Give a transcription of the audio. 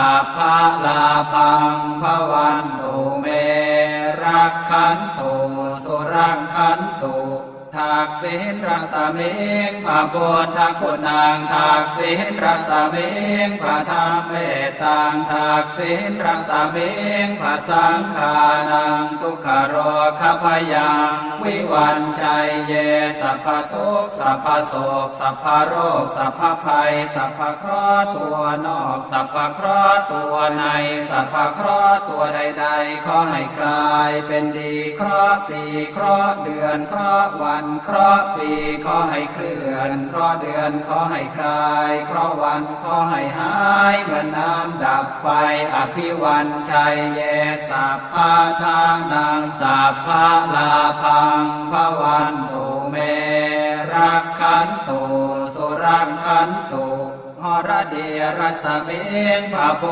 สัพพะลาภังภวันตุเมรักขันตุสุรังคันตุทักษิณรัศมิงพระพุทธคุณังทักษิณรัศมิงพระธรรมเมตตังทักษิณรัศมิงพระสังฆานังทุกขโรคพยังวิวันชัยเยสัพพทุกข์สัพพโศกสัพพโรคสัพพภัยสัพพเคราะห์ตัวนอกสัพพเคราะห์ตัวในสัพพเคราะห์ตัวใดๆขอให้กลายเป็นดีเคราะห์ปีเคราะห์เดือนเคราะห์วันเคราะห์ปีขอให้เคลื่อนเคราะห์เดือนขอให้คลายเคราะห์วันขอให้หายเหมือนน้ำดับไฟอภิวันชัยเยสัพพะทานังสัพพะลาภังภวันตุเมรักขันตุสุรังคันตุหรเดียรสมิงพระ